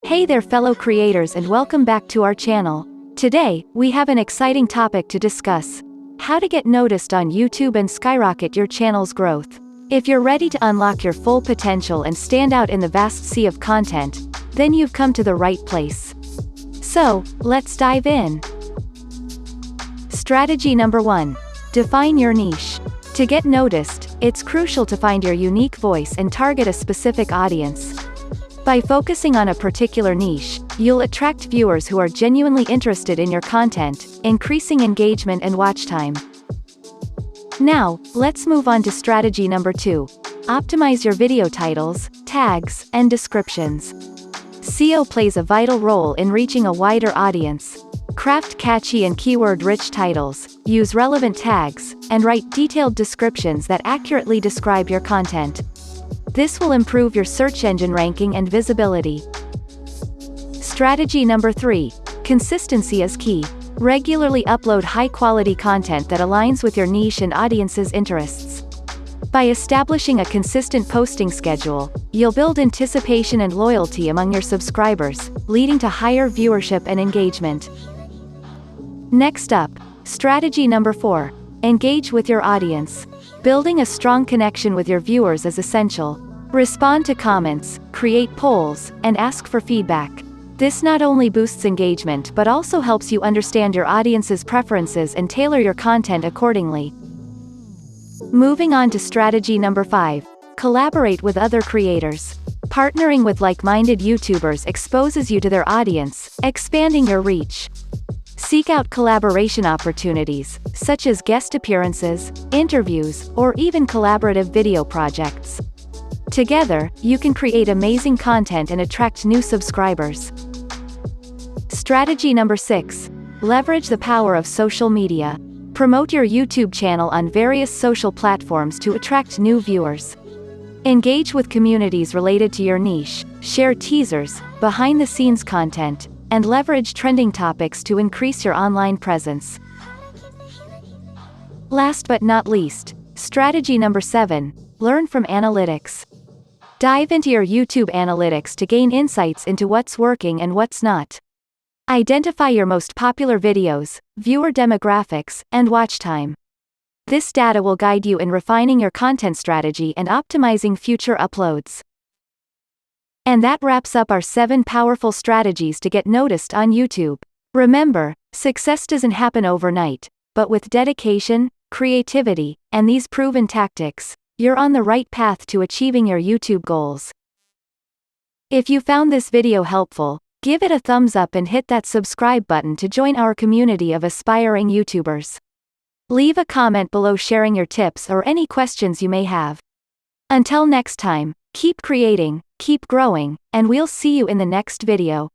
Hey there fellow creators, and welcome back to our channel. Today, we have an exciting topic to discuss. How to get noticed on YouTube and skyrocket your channel's growth. If you're ready to unlock your full potential and stand out in the vast sea of content, then you've come to the right place. So, let's dive in. Strategy number 1. Define your niche. To get noticed, it's crucial to find your unique voice and target a specific audience. By focusing on a particular niche, you'll attract viewers who are genuinely interested in your content, increasing engagement and watch time. Now, let's move on to strategy number 2. Optimize your video titles, tags, and descriptions. SEO plays a vital role in reaching a wider audience. Craft catchy and keyword-rich titles, use relevant tags, and write detailed descriptions that accurately describe your content. This will improve your search engine ranking and visibility. Strategy number 3. Consistency is key. Regularly upload high-quality content that aligns with your niche and audience's interests. By establishing a consistent posting schedule, you'll build anticipation and loyalty among your subscribers, leading to higher viewership and engagement. Next up, strategy number 4. Engage with your audience. Building a strong connection with your viewers is essential. Respond to comments, create polls, and ask for feedback. This not only boosts engagement but also helps you understand your audience's preferences and tailor your content accordingly. Moving on to strategy number 5. Collaborate with other creators. Partnering with like-minded YouTubers exposes you to their audience, expanding your reach. Seek out collaboration opportunities, such as guest appearances, interviews, or even collaborative video projects. Together, you can create amazing content and attract new subscribers. Strategy number 6. Leverage the power of social media. Promote your YouTube channel on various social platforms to attract new viewers. Engage with communities related to your niche, share teasers, behind-the-scenes content, and leverage trending topics to increase your online presence. Last but not least, strategy number 7. Learn from analytics. Dive into your YouTube analytics to gain insights into what's working and what's not. Identify your most popular videos, viewer demographics, and watch time. This data will guide you in refining your content strategy and optimizing future uploads. And that wraps up our 7 powerful strategies to get noticed on YouTube. Remember, success doesn't happen overnight, but with dedication, creativity, and these proven tactics, you're on the right path to achieving your YouTube goals. If you found this video helpful, give it a thumbs up and hit that subscribe button to join our community of aspiring YouTubers. Leave a comment below sharing your tips or any questions you may have. Until next time, keep creating, keep growing, and we'll see you in the next video.